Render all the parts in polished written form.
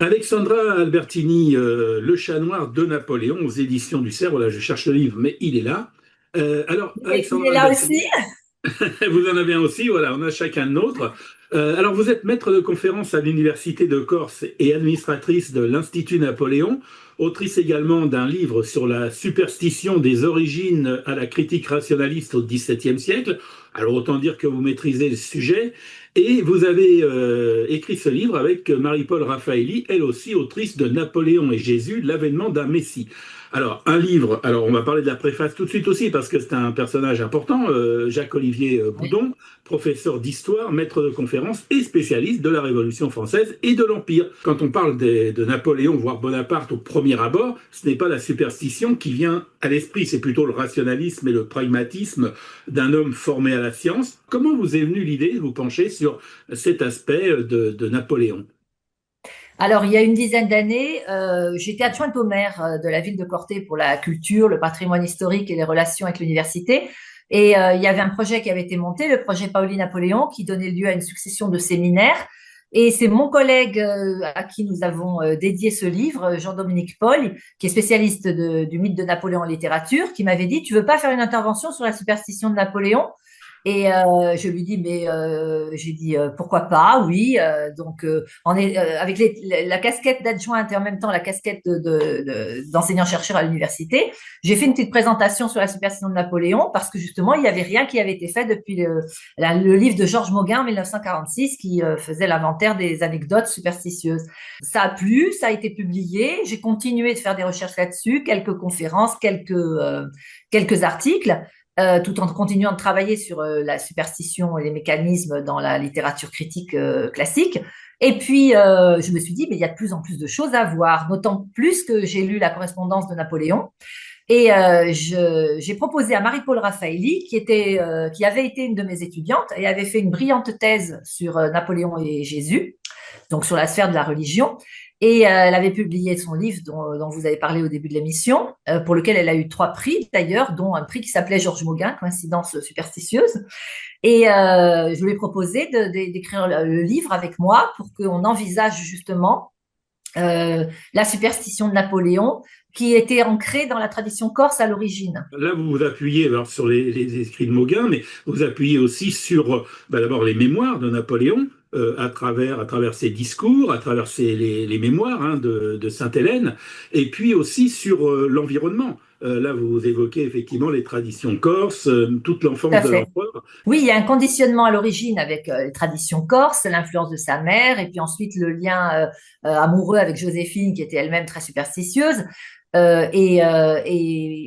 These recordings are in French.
Alexandra Albertini, Le chat noir de Napoléon, aux éditions du Cerf. Voilà, je cherche le livre, mais il est là. Il est Alexandra là aussi. Albertini, vous en avez un aussi, voilà, on a chacun le nôtre. Alors, vous êtes maître de conférence à l'Université de Corse et administratrice de l'Institut Napoléon, autrice également d'un livre sur la superstition des origines à la critique rationaliste au XVIIe siècle. Alors, autant dire que vous maîtrisez le sujet. Et vous avez écrit ce livre avec Marie-Paul Raffaelli, elle aussi autrice de Napoléon et Jésus, l'avènement d'un Messie. Alors, un livre, alors on va parler de la préface tout de suite aussi parce que c'est un personnage important, Jacques-Olivier Oui. Boudon, professeur d'histoire, maître de conférence et spécialiste de la Révolution française et de l'Empire. Quand on parle de Napoléon, voire Bonaparte au premier abord, ce n'est pas la superstition qui vient à l'esprit, c'est plutôt le rationalisme et le pragmatisme d'un homme formé à la science. Comment vous est venue l'idée de vous pencher sur cet aspect de Napoléon? Alors, il y a une dizaine d'années, j'étais adjointe au maire de la ville de Corté pour la culture, le patrimoine historique et les relations avec l'université. Et il y avait un projet qui avait été monté, le projet Paoli-Napoléon, qui donnait lieu à une succession de séminaires. Et c'est mon collègue à qui nous avons dédié ce livre, Jean-Dominique Paul, qui est spécialiste du mythe de Napoléon en littérature, qui m'avait dit, tu veux pas faire une intervention sur la superstition de Napoléon? Et je lui dis, mais j'ai dit pourquoi pas, oui. Donc, on est avec la casquette d'adjointe et en même temps la casquette d'enseignant-chercheur à l'université. J'ai fait une petite présentation sur la superstition de Napoléon parce que justement, il n'y avait rien qui avait été fait depuis le livre de Georges Mauguin en 1946 qui faisait l'inventaire des anecdotes superstitieuses. Ça a plu, ça a été publié. J'ai continué de faire des recherches là-dessus, quelques conférences, quelques articles tout en continuant de travailler sur la superstition et les mécanismes dans la littérature critique classique. Et puis, je me suis dit, mais il y a de plus en plus de choses à voir, d'autant plus que j'ai lu la correspondance de Napoléon. Et j'ai proposé à Marie-Paul Raffaelli, qui avait été une de mes étudiantes et avait fait une brillante thèse sur Napoléon et Jésus, donc sur la sphère de la religion. Et elle avait publié son livre dont vous avez parlé au début de l'émission, pour lequel elle a eu 3 prix d'ailleurs, dont un prix qui s'appelait Georges Mauguin, coïncidence superstitieuse. Et je lui ai proposé d'écrire le livre avec moi pour qu'on envisage justement la superstition de Napoléon qui était ancrée dans la tradition corse à l'origine. Là, vous vous appuyez alors, sur les écrits de Mauguin, mais vous appuyez aussi sur d'abord les mémoires de Napoléon, à travers ses discours, à travers les mémoires de Sainte-Hélène, et puis aussi sur l'environnement. Là, vous évoquez effectivement les traditions corses, toute Tout l'enfance à de fait. l'empereur. Oui, il y a un conditionnement à l'origine avec les traditions corses, l'influence de sa mère, et puis ensuite le lien amoureux avec Joséphine, qui était elle-même très superstitieuse. Et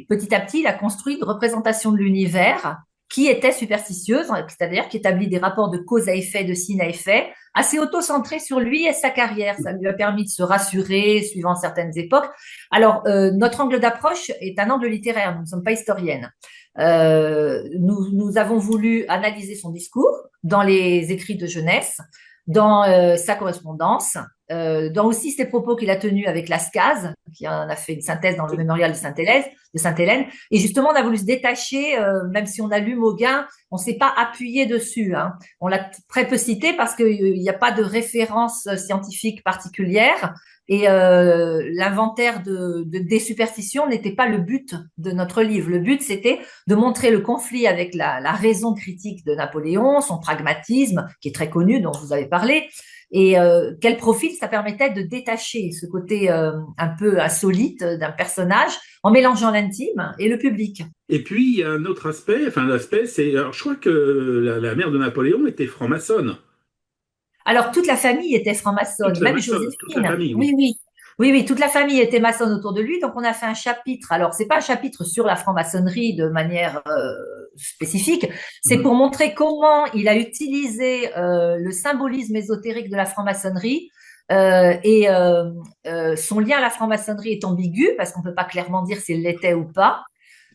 petit à petit, il a construit une représentation de l'univers qui était superstitieuse, c'est-à-dire qui établit des rapports de cause à effet, de signe à effet, assez auto-centrés sur lui et sa carrière. Ça lui a permis de se rassurer suivant certaines époques. Alors, notre angle d'approche est un angle littéraire, nous ne sommes pas historiennes. Nous avons voulu analyser son discours dans les écrits de jeunesse, dans sa correspondance, dans aussi ses propos qu'il a tenus avec Lascaz, qui en a fait une synthèse dans le mémorial de Sainte-Hélène. Et justement, on a voulu se détacher, même si on a lu Mauguin, on ne s'est pas appuyé dessus. Hein. On l'a très peu cité parce qu'il n'y a pas de référence scientifique particulière. Et l'inventaire des superstitions n'était pas le but de notre livre. Le but, c'était de montrer le conflit avec la raison critique de Napoléon, son pragmatisme, qui est très connu, dont vous avez parlé, et quel profil ça permettait de détacher ce côté un peu insolite d'un personnage en mélangeant l'intime et le public. Et puis, il y a un autre aspect, enfin l'aspect, c'est, alors je crois que la mère de Napoléon était franc-maçonne. Alors, toute la famille était franc-maçonne, même Toute la Joséphine. famille, Oui, oui. oui. Oui, oui, toute la famille était maçonne autour de lui, donc on a fait un chapitre. Alors, c'est pas un chapitre sur la franc-maçonnerie de manière spécifique, c'est Mhm. pour montrer comment il a utilisé le symbolisme ésotérique de la franc-maçonnerie. Et son lien à la franc-maçonnerie est ambigu parce qu'on peut pas clairement dire s'il l'était ou pas.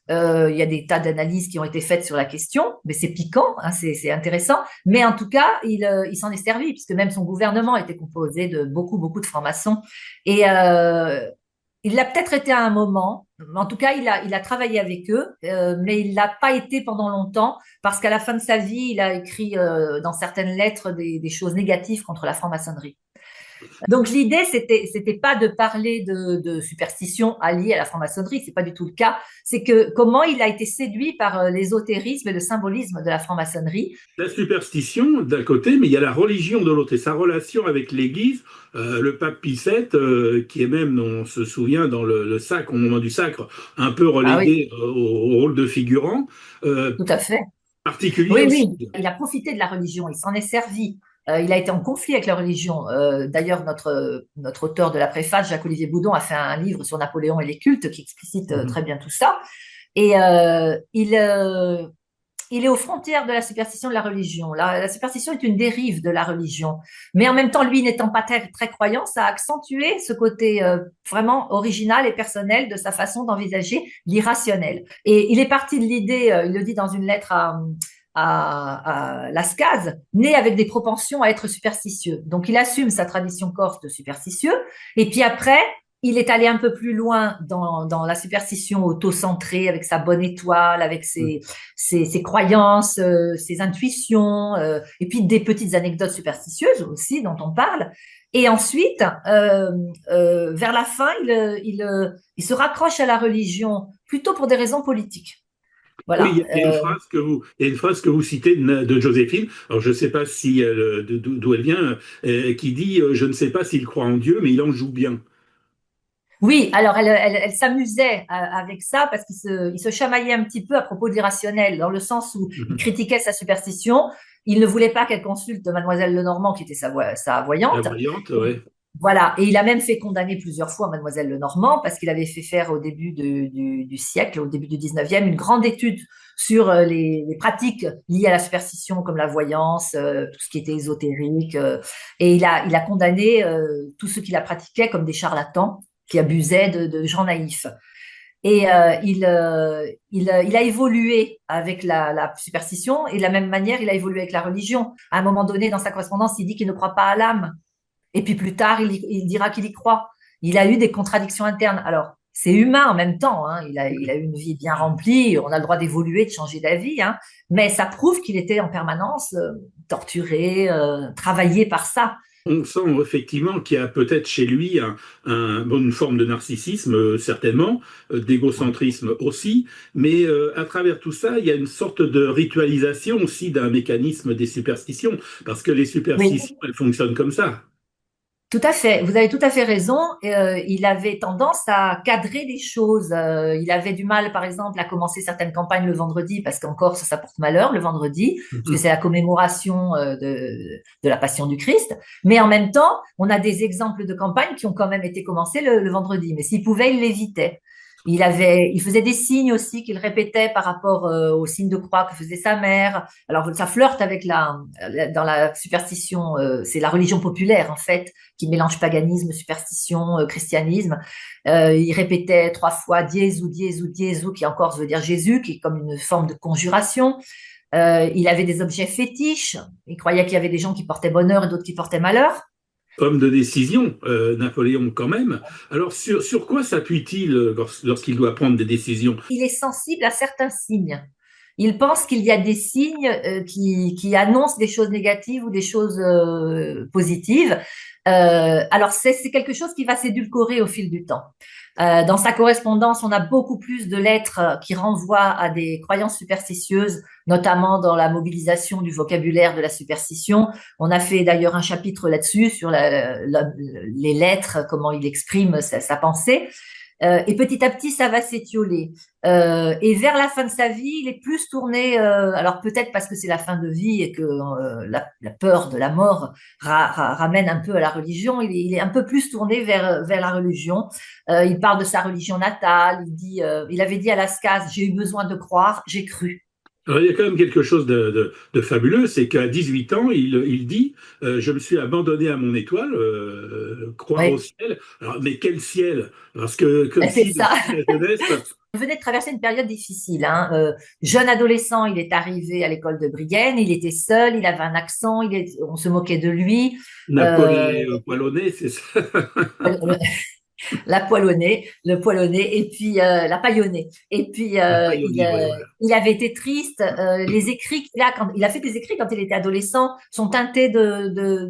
Il y a des tas d'analyses qui ont été faites sur la question, mais c'est piquant, hein, c'est intéressant. Mais en tout cas, il s'en est servi, puisque même son gouvernement était composé de beaucoup, beaucoup de francs-maçons. Et il l'a peut-être été à un moment, mais en tout cas, il a travaillé avec eux, mais il l'a pas été pendant longtemps, parce qu'à la fin de sa vie, il a écrit dans certaines lettres des choses négatives contre la franc-maçonnerie. Donc l'idée, c'était pas de parler de superstition alliée à la franc-maçonnerie, c'est pas du tout le cas. C'est que comment il a été séduit par l'ésotérisme et le symbolisme de la franc-maçonnerie. La superstition d'un côté, mais il y a la religion de l'autre et sa relation avec l'Église. Le pape Pie VII, qui est même, on se souvient, dans le sacre, au moment du sacre, un peu Ah oui, relégué au rôle de figurant, tout à fait. particulier Oui, aussi. oui, il a profité de la religion, il s'en est servi. Il a été en conflit avec la religion. D'ailleurs, notre auteur de la préface, Jacques-Olivier Boudon, a fait un livre sur Napoléon et les cultes qui explicite Mhm. très bien tout ça. Et il est aux frontières de la superstition de la religion. La superstition est une dérive de la religion. Mais en même temps, lui n'étant pas très croyant, ça a accentué ce côté vraiment original et personnel de sa façon d'envisager l'irrationnel. Et il est parti de l'idée, il le dit dans une lettre à Lascaz, né avec des propensions à être superstitieux. Donc il assume sa tradition corse de superstitieux. Et puis après, il est allé un peu plus loin dans la superstition auto-centrée, avec sa bonne étoile, avec ses croyances, ses intuitions, et puis des petites anecdotes superstitieuses aussi dont on parle. Et ensuite, vers la fin, il se raccroche à la religion plutôt pour des raisons politiques. Oui, Voilà. il y a une phrase il y a une phrase que vous citez de Joséphine. Alors, je ne sais pas si d'où elle vient, qui dit je ne sais pas s'il croit en Dieu, mais il en joue bien. Oui, alors elle s'amusait avec ça parce il se chamaillait un petit peu à propos de l'irrationnel, dans le sens où il Mhm. critiquait sa superstition. Il ne voulait pas qu'elle consulte Mademoiselle Lenormand, qui était sa La voyante. voyante, Et ouais. voilà, et il a même fait condamner plusieurs fois Mademoiselle Lenormand parce qu'il avait fait faire au début du siècle, au début du 19e, une grande étude sur les pratiques liées à la superstition, comme la voyance, tout ce qui était ésotérique. Et il a condamné tous ceux qui la pratiquaient comme des charlatans qui abusaient de gens naïfs. Et il a évolué avec la superstition et de la même manière, il a évolué avec la religion. À un moment donné, dans sa correspondance, il dit qu'il ne croit pas à l'âme. Et puis plus tard, il dira qu'il y croit. Il a eu des contradictions internes. Alors, c'est humain en même temps, hein. Il a eu une vie bien remplie. On a le droit d'évoluer, de changer d'avis, hein. Mais ça prouve qu'il était en permanence torturé, travaillé par ça. On sent effectivement qu'il y a peut-être chez lui bon, une forme de narcissisme, certainement, d'égocentrisme aussi, mais à travers tout ça, il y a une sorte de ritualisation aussi d'un mécanisme des superstitions, parce que les Oui. superstitions, elles fonctionnent comme ça. Tout à fait, vous avez tout à fait raison. Il avait tendance à cadrer les choses. Il avait du mal, par exemple, à commencer certaines campagnes le vendredi, parce qu'en Corse, ça porte malheur le vendredi, puisque c'est la commémoration de la Passion du Christ. Mais en même temps, on a des exemples de campagnes qui ont quand même été commencées le vendredi. Mais s'il pouvait, il l'évitait. Il faisait des signes aussi qu'il répétait par rapport aux signes de croix que faisait sa mère. Alors ça flirte avec dans la superstition, c'est la religion populaire en fait qui mélange paganisme, superstition, christianisme. Il répétait 3 fois Dièse ou Dièse, qui en Corse veut dire Jésus, qui est comme une forme de conjuration. Il avait des objets fétiches. Il croyait qu'il y avait des gens qui portaient bonheur et d'autres qui portaient malheur. Homme de décision, Napoléon quand même. Alors sur quoi s'appuie-t-il lorsqu'il doit prendre des décisions? Il est sensible à certains signes. Il pense qu'il y a des signes qui annoncent des choses négatives ou des choses positives. Alors c'est quelque chose qui va s'édulcorer au fil du temps. Dans sa correspondance, on a beaucoup plus de lettres qui renvoient à des croyances superstitieuses, notamment dans la mobilisation du vocabulaire de la superstition. On a fait d'ailleurs un chapitre là-dessus, sur les lettres, comment il exprime sa pensée. Et petit à petit, ça va s'étioler. Et vers la fin de sa vie, il est plus tourné, alors peut-être parce que c'est la fin de vie et que la peur de la mort ramène un peu à la religion, il est un peu plus tourné vers la religion. Il parle de sa religion natale, il avait dit à Lascaz, j'ai eu besoin de croire, j'ai cru. Alors, il y a quand même quelque chose de fabuleux, c'est qu'à 18 ans, il dit je me suis abandonné à mon étoile, croire au Oui, ciel. Alors, mais quel ciel? Parce que, comme c'est si ça. depuis la jeunesse, Il venait de traverser une période difficile, hein. Jeune adolescent, il est arrivé à l'école de Brienne, il était seul, il avait un accent, on se moquait de lui. Euh, Napoléon Poilonné, c'est ça. La poilonnée, le poilonnée, et puis la paillonnée. Et puis La paillonnier, ouais, voilà. il avait été triste. Les écrits qu'il a, quand il a fait des écrits quand il était adolescent, sont teintés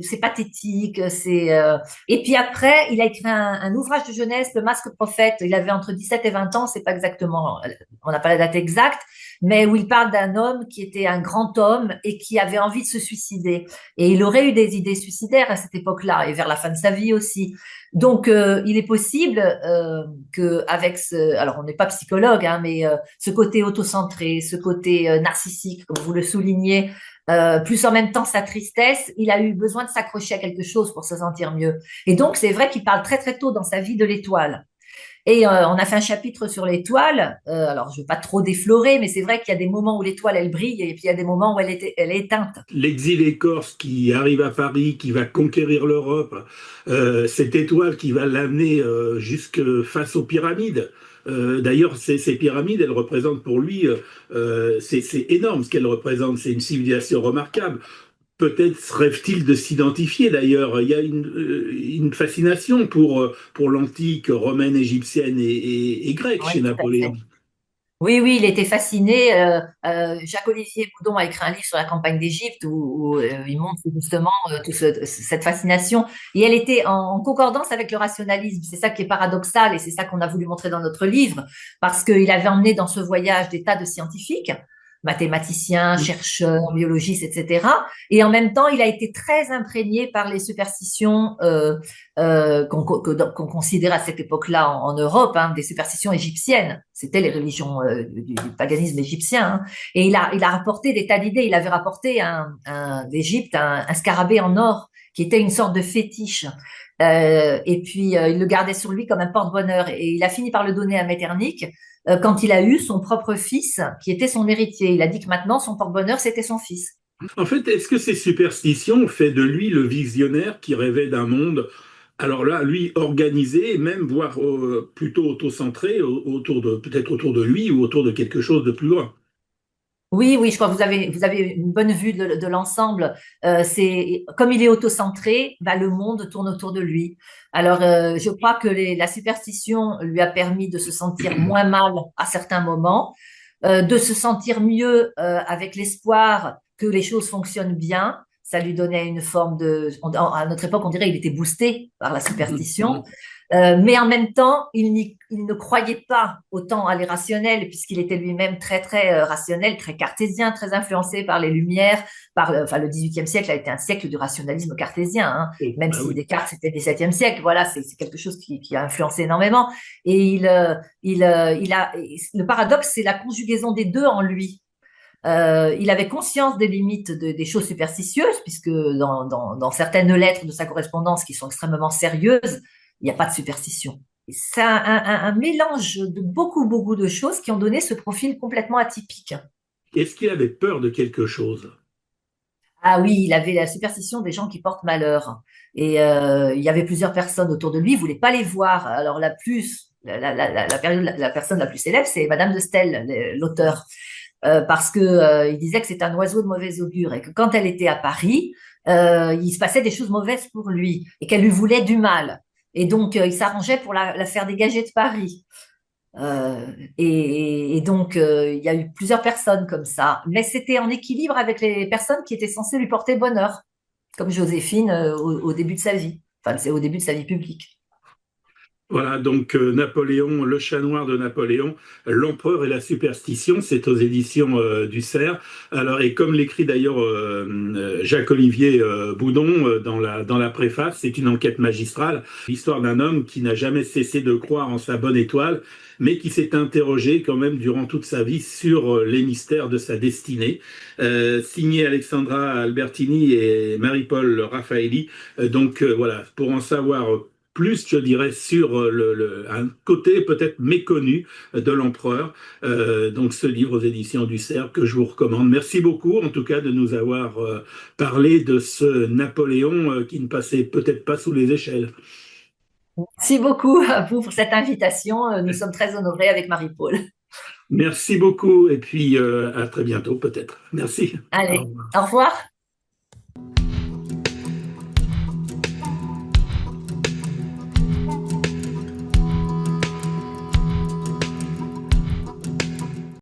c'est pathétique, Et puis après, il a écrit un ouvrage de jeunesse, Le Masque Prophète. Il avait entre 17 et 20 ans, c'est pas exactement, on n'a pas la date exacte, mais où il parle d'un homme qui était un grand homme et qui avait envie de se suicider. Et il aurait eu des idées suicidaires à cette époque-là et vers la fin de sa vie aussi. Donc, il est possible que avec alors on n'est pas psychologue, hein, mais ce côté autocentré, ce côté narcissique, comme vous le soulignez, plus en même temps sa tristesse, il a eu besoin de s'accrocher à quelque chose pour se sentir mieux. Et donc, c'est vrai qu'il parle très très tôt dans sa vie de l'étoile. Et on a fait un chapitre sur l'étoile. Alors, je ne veux pas trop déflorer, mais c'est vrai qu'il y a des moments où l'étoile, elle brille, et puis il y a des moments où elle est éteinte. L'exilé corse qui arrive à Paris, qui va conquérir l'Europe, cette étoile qui va l'amener jusque face aux pyramides. D'ailleurs, ces pyramides, elles représentent pour lui, c'est énorme ce qu'elles représentent, c'est une civilisation remarquable. Peut-être rêve-t-il de s'identifier d'ailleurs. Il y a une fascination pour l'antique romaine, égyptienne et grecque Oui, chez tout à Napoléon. fait. Oui, oui, il était fasciné. Jacques-Olivier Boudon a écrit un livre sur la campagne d'Égypte où il montre justement cette fascination. Et elle était en concordance avec le rationalisme. C'est ça qui est paradoxal et c'est ça qu'on a voulu montrer dans notre livre, parce qu'il avait emmené dans ce voyage des tas de scientifiques, mathématiciens, chercheurs, biologistes, etc. Et en même temps, il a été très imprégné par les superstitions qu'on considère à cette époque-là en Europe, hein, des superstitions égyptiennes. C'était les religions du paganisme égyptien. Hein. Et il a rapporté des tas d'idées. Il avait rapporté d'Égypte un scarabée en or qui était une sorte de fétiche. Et puis, il le gardait sur lui comme un porte-bonheur. Et il a fini par le donner à Metternich quand il a eu son propre fils, qui était son héritier. Il a dit que maintenant, son porte-bonheur, c'était son fils. En fait, est-ce que ces superstitions ont fait de lui le visionnaire qui rêvait d'un monde, alors là, lui, organisé, et même voire plutôt auto-centré, autour de, peut-être autour de lui ou autour de quelque chose de plus grand? Oui, oui, je crois que vous avez une bonne vue de l'ensemble. C'est comme il est autocentré, bah, le monde tourne autour de lui. Alors, je crois que la superstition lui a permis de se sentir moins mal à certains moments, de se sentir mieux avec l'espoir que les choses fonctionnent bien. Ça lui donnait une forme à notre époque, on dirait qu'il était boosté par la superstition. Mais en même temps, il ne croyait pas autant à l'irrationnel, puisqu'il était lui-même très, très rationnel, très cartésien, très influencé par les Lumières. Enfin, le XVIIIe siècle a été un siècle du rationalisme cartésien, hein, Oh, même bah si oui. Descartes, c'était le XVIIe siècle. Voilà, c'est quelque chose qui a influencé énormément. Et le paradoxe, c'est la conjugaison des deux en lui. Il avait conscience des limites des choses superstitieuses, puisque dans certaines lettres de sa correspondance qui sont extrêmement sérieuses, il n'y a pas de superstition. C'est un mélange de beaucoup, beaucoup de choses qui ont donné ce profil complètement atypique. Est-ce qu'il avait peur de quelque chose? Ah oui, il avait la superstition des gens qui portent malheur. Et il y avait plusieurs personnes autour de lui, il ne voulait pas les voir. Alors la personne la plus célèbre, c'est Madame de Staël, l'auteur. Parce que il disait que c'est un oiseau de mauvais augure et que quand elle était à Paris, il se passait des choses mauvaises pour lui et qu'elle lui voulait du mal. Et donc, il s'arrangeait pour la faire dégager de Paris. Et donc, il y a eu plusieurs personnes comme ça. Mais c'était en équilibre avec les personnes qui étaient censées lui porter bonheur, comme Joséphine au début de sa vie. Enfin, c'est au début de sa vie publique. Voilà, donc Napoléon, Le Chat Noir de Napoléon, L'Empereur et la superstition, c'est aux éditions du Cerf. Alors, et comme l'écrit d'ailleurs Jacques-Olivier Boudon dans la préface, c'est une enquête magistrale, l'histoire d'un homme qui n'a jamais cessé de croire en sa bonne étoile, mais qui s'est interrogé quand même durant toute sa vie sur les mystères de sa destinée. Signé Alexandra Albertini et Marie-Paul Raffaelli. Voilà, pour en savoir plus, je dirais, sur un côté peut-être méconnu de l'empereur. Donc ce livre aux éditions du Cerf que je vous recommande. Merci beaucoup en tout cas de nous avoir parlé de ce Napoléon qui ne passait peut-être pas sous les échelles. Merci beaucoup à vous pour cette invitation. Nous sommes très honorés avec Marie-Paul. Merci beaucoup et puis à très bientôt peut-être. Merci. Au Allez, revoir. au revoir.